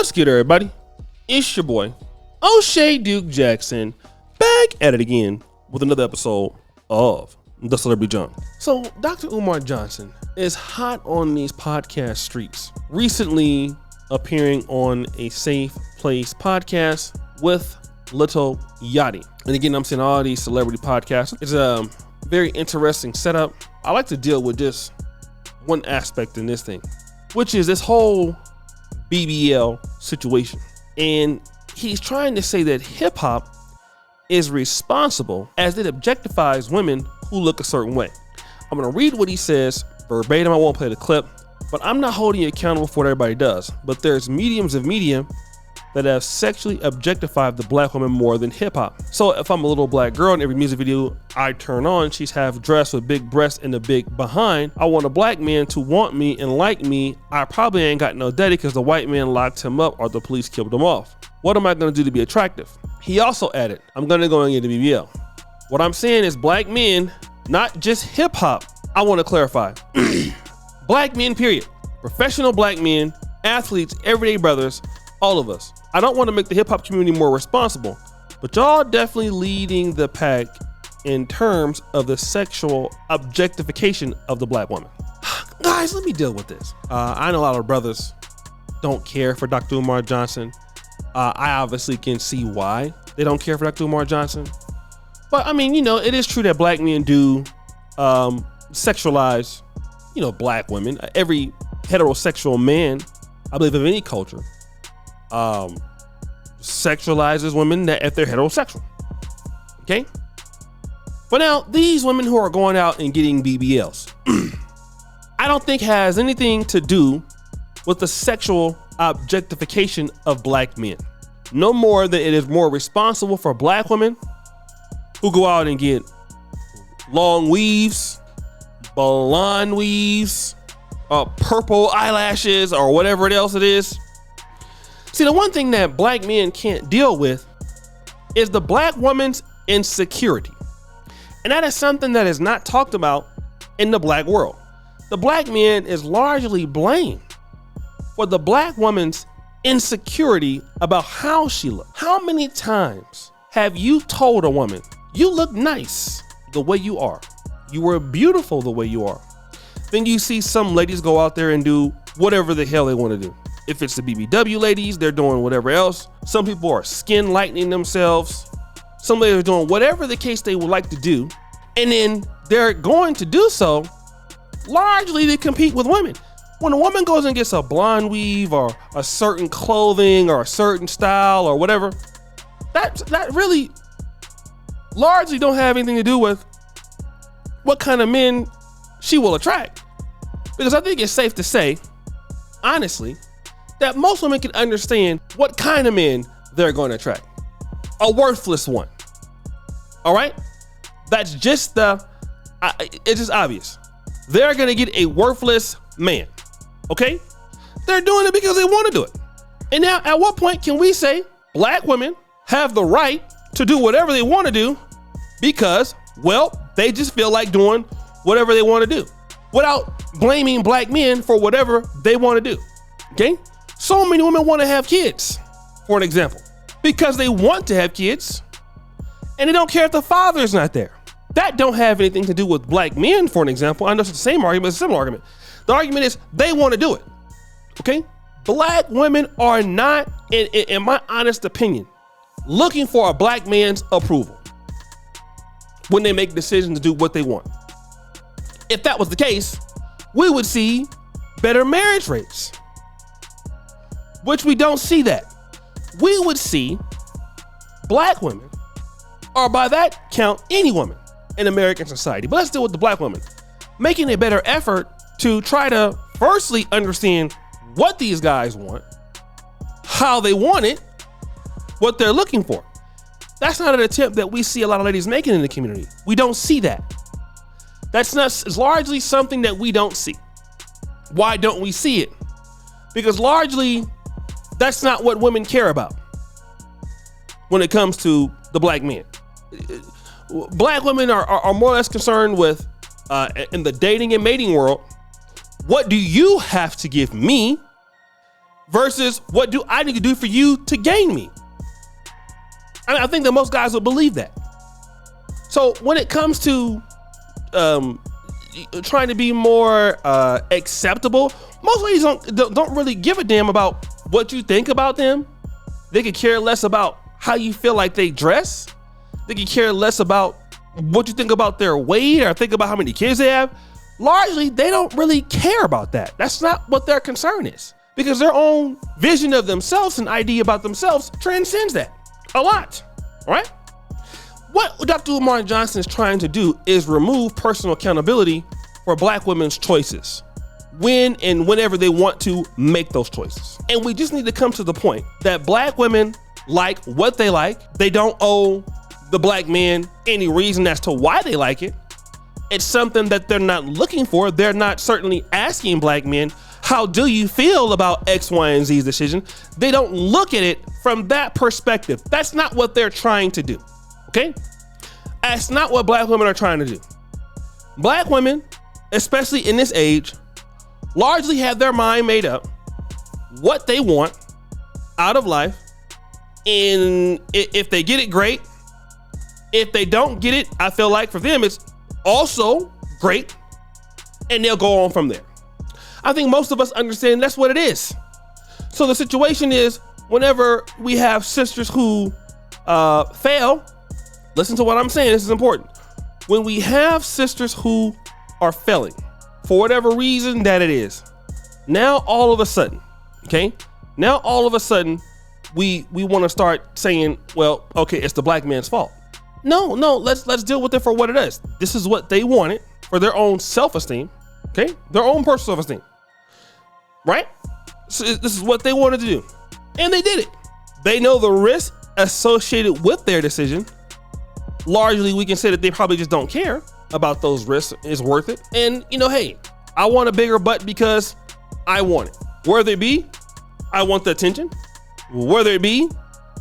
What's good, everybody? It's your boy, O'Shea Duke Jackson, back at it again with another episode of The Celebrity Junk. So, Dr. Umar Johnson is hot on these podcast streets, recently appearing on a Safe Place podcast with Little Yachty. And again, I'm saying all these celebrity podcasts. It's a very interesting setup. I like to deal with just one aspect in this thing, which is this whole BBL situation. And he's trying to say that hip hop is responsible as it objectifies women who look a certain way. I'm gonna read what he says verbatim. I won't play the clip, but I'm not holding you accountable for what everybody does. But there's mediums of media that have sexually objectified the black woman more than hip hop. So if I'm a little black girl in every music video I turn on, she's half dressed with big breasts and a big behind. I want a black man to want me and like me. I probably ain't got no daddy because the white man locked him up or the police killed him off. What am I gonna do to be attractive? He also added, I'm gonna go and get a BBL. What I'm saying is black men, not just hip hop. I wanna clarify. Black men, period. Professional black men, athletes, everyday brothers, all of us. I don't want to make the hip hop community more responsible, but y'all definitely leading the pack in terms of the sexual objectification of the black woman. Guys, let me deal with this. I know a lot of brothers don't care for Dr. Umar Johnson. I obviously can see why they don't care for Dr. Umar Johnson. But I mean, it is true that black men do sexualize, black women. Every heterosexual man, I believe, of any culture, sexualizes women that if they're heterosexual. Okay? But now, these women who are going out and getting BBLs, I don't think has anything to do with the sexual objectification of black men. No more than it is more responsible for black women who go out and get long weaves, blonde weaves, purple eyelashes, or whatever else it is. See, the one thing that black men can't deal with is the black woman's insecurity. And that is something that is not talked about in the black world. The black man is largely blamed for the black woman's insecurity about how she looks. How many times have you told a woman, you look nice the way you are? You were beautiful the way you are. Then you see some ladies go out there and do whatever the hell they want to do. If it's the BBW ladies, they're doing whatever else. Some people are skin lightening themselves. Some ladies are doing whatever the case they would like to do. And then they're going to do so largely to compete with women. When a woman goes and gets a blonde weave or a certain clothing or a certain style or whatever, that really largely don't have anything to do with what kind of men she will attract. Because I think it's safe to say, honestly, that most women can understand what kind of men they're going to attract. A worthless one. All right? That's just it's just obvious. They're going to get a worthless man. Okay? They're doing it because they want to do it. And now, at what point can we say black women have the right to do whatever they want to do because, well, they just feel like doing whatever they want to do without blaming black men for whatever they want to do? Okay? So many women want to have kids, for an example, because they want to have kids and they don't care if the father is not there. That don't have anything to do with black men, for an example. I know it's the same argument, it's a similar argument. The argument is they want to do it. Okay? Black women are not, in my honest opinion, looking for a black man's approval when they make decisions to do what they want. If that was the case, we would see better marriage rates. Which we don't see that. We would see black women, or by that count, any woman in American society, but let's deal with the black woman, making a better effort to try to firstly understand what these guys want, how they want it, what they're looking for. That's not an attempt that we see a lot of ladies making in the community. We don't see that. It's largely something that we don't see. Why don't we see it? Because largely, that's not what women care about when it comes to the black men. Black women are more or less concerned with, in the dating and mating world, what do you have to give me versus what do I need to do for you to gain me? I think that most guys will believe that. So when it comes to trying to be more acceptable, most ladies don't really give a damn about what you think about them. They could care less about how you feel like they dress. They could care less about what you think about their weight or think about how many kids they have. Largely, they don't really care about that. That's not what their concern is, because their own vision of themselves and idea about themselves transcends that a lot, right? What Dr. Umar Johnson is trying to do is remove personal accountability for Black women's choices when and whenever they want to make those choices. And we just need to come to the point that Black women like what they like. They don't owe the Black man any reason as to why they like it. It's something that they're not looking for. They're not certainly asking Black men, how do you feel about X, Y, and Z's decision? They don't look at it from that perspective. That's not what they're trying to do, okay? That's not what Black women are trying to do. Black women, especially in this age, largely have their mind made up what they want out of life. And if they get it, great. If they don't get it, I feel like for them, it's also great, and they'll go on from there. I think most of us understand that's what it is. So the situation is, whenever we have sisters who fail, listen to what I'm saying, this is important. When we have sisters who are failing, for whatever reason that it is, now all of a sudden, okay, we want to start saying, well, okay, it's the Black man's fault. No, let's deal with it for what it is. This is what they wanted for their own self-esteem, okay? Their own personal self-esteem, right? So this is what they wanted to do, and they did it. They know the risk associated with their decision. Largely, we can say that they probably just don't care about those risks. Is worth it. And hey, I want a bigger butt because I want it. Whether it be, I want the attention. Whether it be,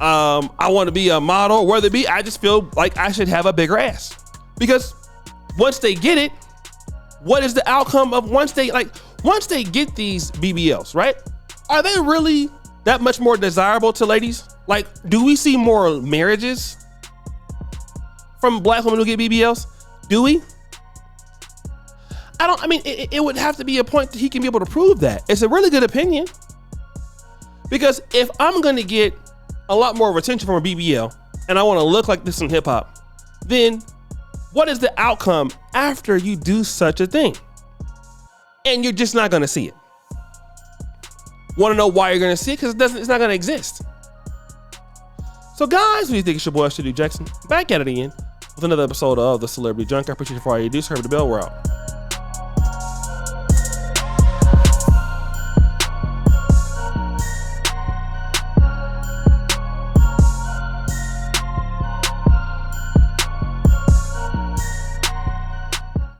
I want to be a model. Whether it be, I just feel like I should have a bigger ass. Because once they get it, what is the outcome of once they get these BBLs, right? Are they really that much more desirable to ladies? Like, do we see more marriages from Black women who get BBLs? Do we? It would have to be a point that he can be able to prove that. It's a really good opinion. Because if I'm going to get a lot more of attention from a BBL and I want to look like this in hip hop, then what is the outcome after you do such a thing? And you're just not going to see it. Want to know why you're going to see it? Because it's not going to exist. So guys, what do you think? It's your boy, Studio Jackson, back at it again with another episode of The Celebrity Junk. I appreciate it for all you do. So, the bell, we're out.